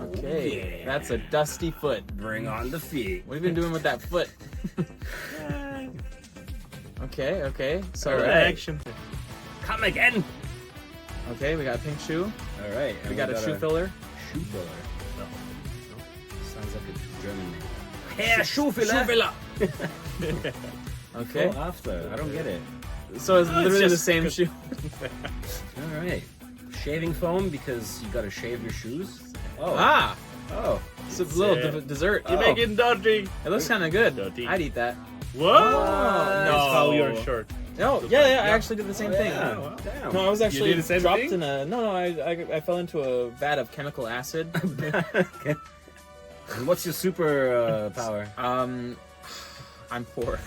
Okay, yeah. that's a dusty foot. Bring on the feet. What have you been doing with that foot? Okay. So, All right. Action. Come again. okay, we got a pink shoe. All right. And We got a shoe filler. Shoe filler. Sounds like a German name. Herr Schuhfiller. Okay. Oh, after. I don't get it. So it's literally the just same good. shoe. All right. Shaving foam because you gotta shave your shoes. Oh. Ah! Oh. It's a little dessert. You Oh. make it dirty. It looks kind of good. Dirty. I'd eat that. What? no. That's how you're short. No, yeah, I actually did the same thing. Yeah. Damn. No, I was actually did the same dropped thing? in a. No, I fell into a vat of chemical acid. Okay. And what's your super power? I'm poor.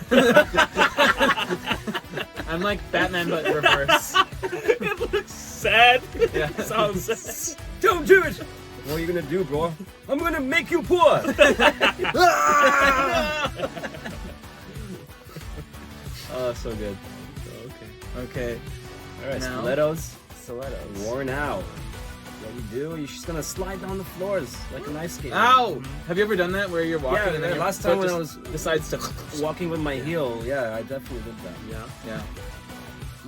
I'm like Batman but reverse. It looks sad. Yeah. Sounds sad. Don't do it! What are you gonna do, bro? I'm gonna make you poor! Oh, so good. Okay. Okay, Alright, Now- stilettos stilettos. worn out. What you do? You're just gonna slide down the floors like an ice skate. Ow! Have you ever done that where you're walking Yeah, and then your last time foot when I just was decides to? walking with my heel, yeah, I definitely did that. Yeah. Yeah.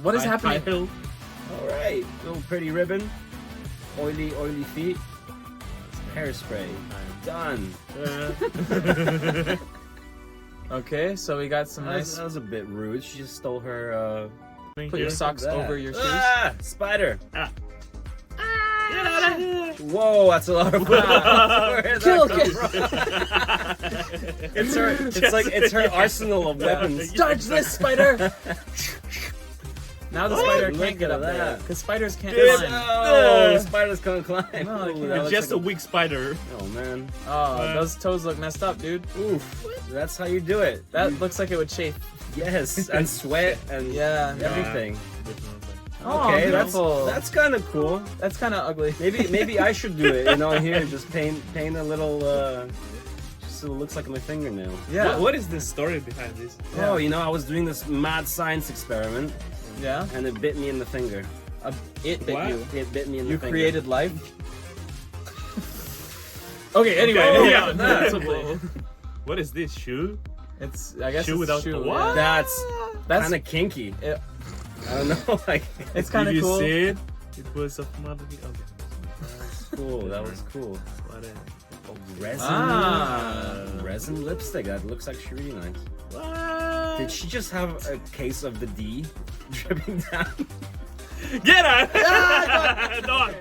What is happening? Hill. Alright, little pretty ribbon. Oily feet. Hairspray. Done. Okay, so we got some That was, nice. that was a bit rude. She just stole her, Put your socks that. over your shoes. Ah! Spider! Get out of here. Whoa, that's a lot of Where did Kill, that come from? It's her arsenal of weapons. Dodge this, spider! Now the spider Look can't get at up there that. because spiders can't Dude, climb. No, spiders can't climb. No, they Ooh, can't. that It's looks just a like weak spider. Oh man, Oh, those toes look messed up, dude. oof. That's how you do it. That looks like it would chafe. Yes, and sweat and Yeah. everything. Oh, Okay, beautiful. that's kind of cool. That's kind of ugly. Maybe I should do it. Here and just paint a little. Just so it looks like my fingernail. Yeah. What is the story behind this? Yeah. Oh, I was doing this mad science experiment Yeah. and it bit me in the finger. It bit What? you. It bit me in You the finger. created life. Okay. Anyway. Oh, yeah. yeah, that's a What is this shoe? It's. I guess Shoe it's without shoe. the what? Yeah. That's That's. kind of kinky. It- I don't know. Like It's kind Did of you cool. see it? It was a mother. Okay. cool. That was cool. What Resin. Ah. Resin lipstick. That looks like she really nice. What? Did she just have a case of the D dripping down? Get out! Dog.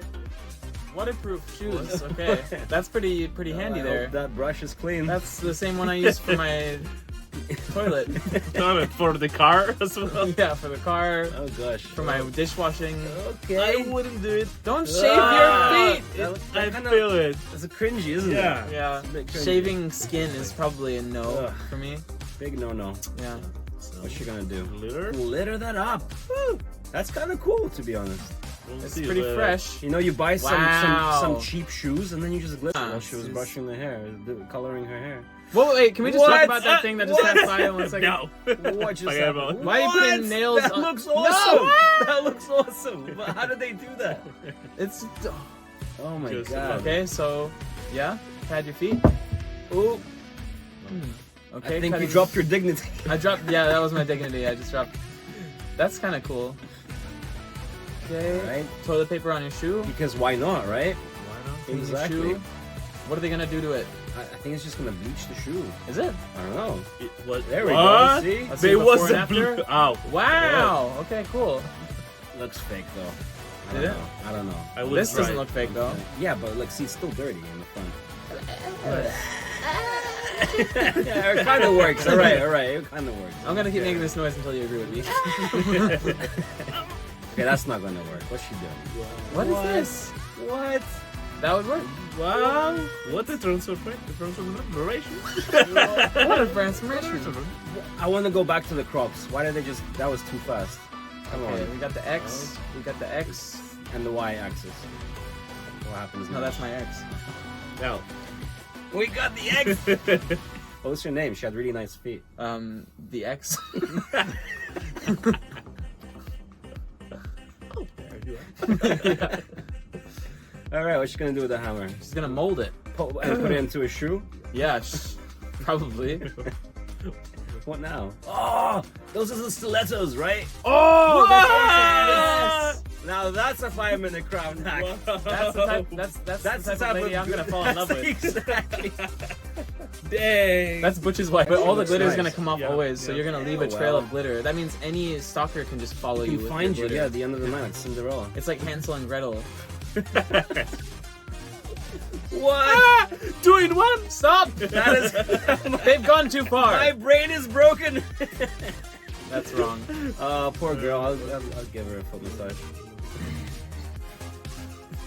Waterproof shoes. Okay. That's pretty handy I there. hope that brush is clean. That's the same one I use for my toilet. Damn it, for the car as well. Yeah, for the car, Oh gosh. for my dishwashing. Okay. I wouldn't do it. Don't shave Ah. your feet. That I kinda- feel it. It's a cringy, isn't Yeah. it? Yeah, a bit cringy. shaving skin is probably a no Ugh. for me. Big no. Yeah. What's she gonna do? Litter? Litter that up. Woo. That's kind of cool, to be honest. We'll It's see, pretty but- fresh. You buy Wow. some cheap shoes and then you just glitter Ah, while she was this is- brushing the hair, coloring her hair. Whoa, wait, can we just talk What? about that thing that just What? passed by in 1 second? No. What just Forget about happened? it. Why are you What? putting nails That on- looks No! awesome. That looks awesome. But how did they do that? It's Oh my Just god. okay. So, yeah, pad your feet. Oh, Okay, I think you cutting- dropped your dignity. I dropped. Yeah, that was my dignity. I just dropped. That's kind of cool. Okay. Right? Toilet paper on your shoe. Because why not, right? Why not? Clean your Exactly. shoe. What are they gonna do to it? I think it's just gonna bleach the shoe. Is it? I don't know. It was, There we what? go. See? Let's There see was before a and blue. after. Ow. Wow. Okay, cool. Looks fake though. I Did don't it? know. I don't know. I would This try doesn't it. look fake though. Yeah, but like, see, it's still dirty in the front. Yeah, it kind of works. All right. It kind of works. I'm gonna keep making this noise until you agree with me. Okay, that's not gonna work. What's she doing? What is this? What? That would work. Wow. What a transformation. What a transformation. I want to go back to the crops. Why did they just? That was too fast. Come Okay, on. we got the X. We got the X. And the Y-axis. What happens? No, now? that's my X. Now. We got the X. What's your name? She had really nice feet. The X. All right, what's she gonna do with the hammer? She's gonna mold it. And put it into a shoe? Yeah, probably. What now? Oh, those are the stilettos, right? Oh, Yes! Now that's a 5-minute crown hack. that's the type. That's the type of lady I'm gonna fall in love with. Exactly. Dang. That's Butch's wife, but all the Looks glitter is nice. gonna come off Yeah, always, so yeah. you're gonna leave a Yeah, trail well. of glitter. That means any stalker can just follow you Can with find your you, glitter. yeah, at the end of the night, like Cinderella. It's like Hansel and Gretel. What? 2 in 1. Stop! That is. They've gone too far. My brain is broken. That's wrong. Poor girl. I'll give her a foot massage.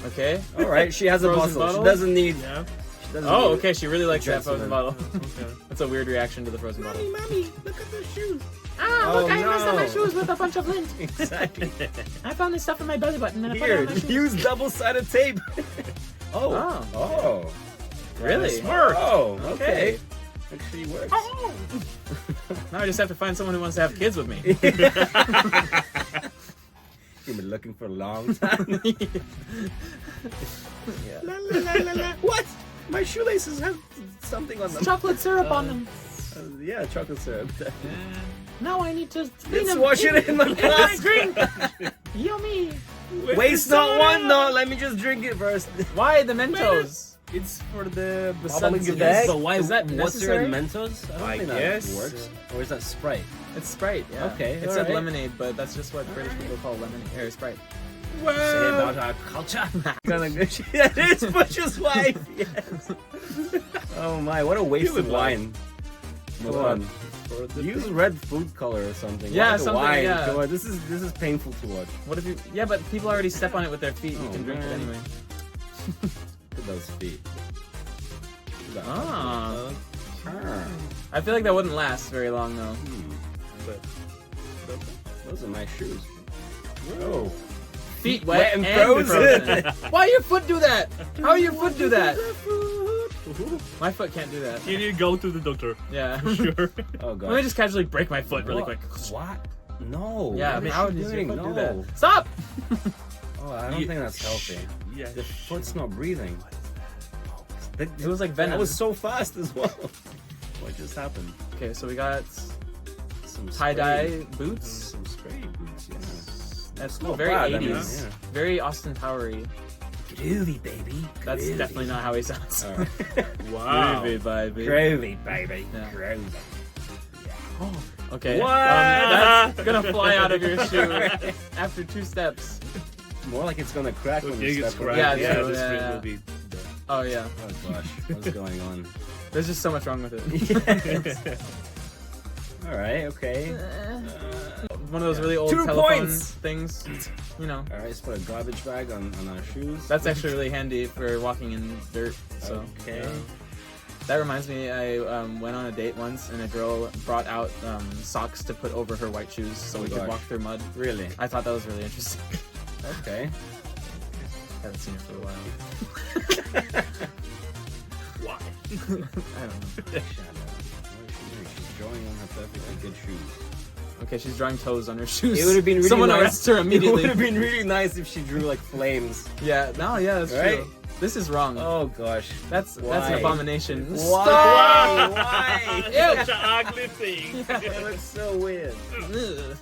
Okay. All right, she has a Frozen muscle. bottle? She doesn't need. Yeah. She doesn't Oh, need- okay. She really likes that frozen Gentleman. bottle. Okay. That's a weird reaction to the frozen bottle. Mommy, look at the shoes. Ah, look, I messed up my shoes with a bunch of lint. Exactly. I found this stuff in my belly button and Here, use double-sided tape. Oh. Oh. Really? Oh, okay. Okay. Actually works. Now I just have to find someone who wants to have kids with me. You've been looking for a long time. Yeah. La, la, la, la, la. What? My shoelaces have something on them. Chocolate syrup on them. Yeah, chocolate syrup. Now I need to clean Let's them. wash it in the glass. Yummy. Waste not one, no. Let me just drink it first. Why the Mentos? It's for the bubbling bubbling bag? But why? Is that water necessary? and Mentos? I don't I think guess. that works. Or is that Sprite? It's Sprite. Yeah. Okay, It said alright. lemonade, but that's just what British people call lemonade or Sprite. Say about our culture. Kinda good. Yeah, it is Butch's wife. Yes. Oh my! What a waste would of like- wine. Come What? on. Use red food color or something. Yeah, Why the something, wine? yeah. Come on, this is painful to watch. What if you? Yeah, but people already step on it with their feet. You Oh, can drink it man. anyway. Look at those feet. Look at that. Ah. Ah. I feel like that wouldn't last very long though. Those are nice shoes. Oh. Feet Wet wet, and and frozen. frozen. Why your foot do that? How your foot do that? My foot can't do that. You need to go to the doctor. Yeah. Sure. Oh god. Let me just casually break my foot really What? quick. What? No. Yeah, what is how she does your doing? foot No. do that? Stop! Oh, I don't think that's healthy. Yeah. The foot's not breathing. It was like That venom. was so fast as well. What just happened? Okay, so we got Some tie-dye spray. boots. Some spray boots, yeah. That's Not very bad, I 80s. mean, Very Austin Powery. Groovy, baby. That's Groovy. definitely not how he sounds. Alright. Wow. Groovy, baby. Groovy, baby. Yeah. Groovy. Okay. What? That's gonna fly out of your shoe after 2 steps. More like it's gonna crack when Okay, you it's step on correct. it. Yeah, Yeah, true, this yeah. will be. Oh yeah. Oh gosh, what's going on? There's just so much wrong with it. Yes. All right, okay. One of those really old 2 telephone points! things. You know. All right, let's put a garbage bag on our shoes. That's actually really handy for walking in dirt. So Okay. that reminds me, I went on a date once, and a girl brought out socks to put over her white shoes so we could gosh. walk through mud. Really? I thought that was really interesting. Okay. Haven't seen her for a while. Why? I don't know. Shadow. What is she doing? She's drawing on her perfectly good shoes. Okay, she's drawing toes on her shoes. It would have been really Someone nice. arrest her It immediately. would have been really nice if she drew like flames. Yeah, no, yeah, that's Right? true. This is wrong. Oh gosh. That's an Why? abomination. Why? Why? Such an ugly thing. It looks so weird. Ugh.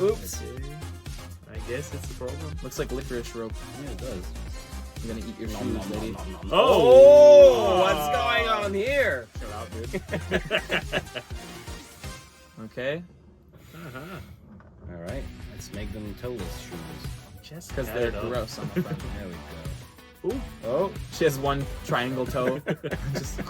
Oops. I guess it's a problem. Looks like licorice rope. Yeah, it does. I'm gonna eat your shoes, lady. Oh, what's going on here? Chill out, dude. Okay, All right, let's make them toeless shoes. Just because cut they're it off. gross on the front. There we go. Ooh. Oh, She has one triangle toe. Just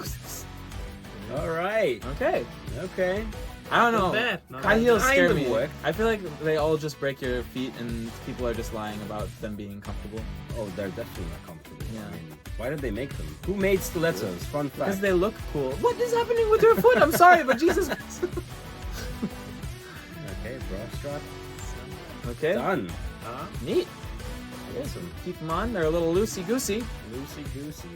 all right. okay. Okay. I don't Not know. bad, not High bad. heels Kind scare of me. work. I feel like they all just break your feet, and people are just lying about them being comfortable. Oh, they're definitely not comfortable. Yeah. I mean, why did they make them? Who made stilettos? Fun Because fact. they look cool. What is happening with your foot? I'm sorry, but Jesus. Okay, bra strap. Okay. Done. Huh? Neat. Awesome. Keep them on. They're a little loosey goosey. Loosey goosey.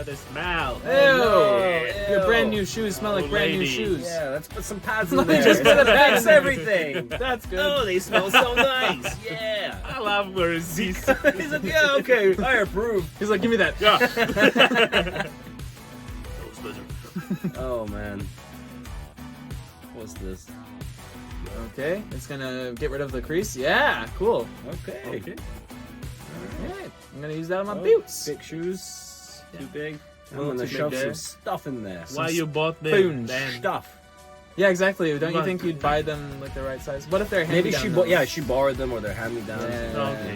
The smell. Ew. no. Your Ew. brand new shoes smell like Oh, brand new lady. shoes. Yeah, let's put some pads in Let me there. just put a pad Fix in there. everything. That's good. Oh, they smell so nice. Yeah. I love where it's this. He's like, yeah, okay, I approve. He's like, give me that. Yeah. That was better. Oh man. What's this? Okay, it's gonna get rid of the crease. Yeah, cool. Okay. Okay. Alright, I'm gonna use that on my Oh, boots. Big shoes. Too big. I'm little gonna too big shove there. some stuff in there. Why you bought them spoons. then? Stuff. Yeah, exactly. Don't you But- think you'd buy them like the right size? What if they're Maybe hand-me-down she though? she borrowed them or they're hand me down. Yeah. Okay.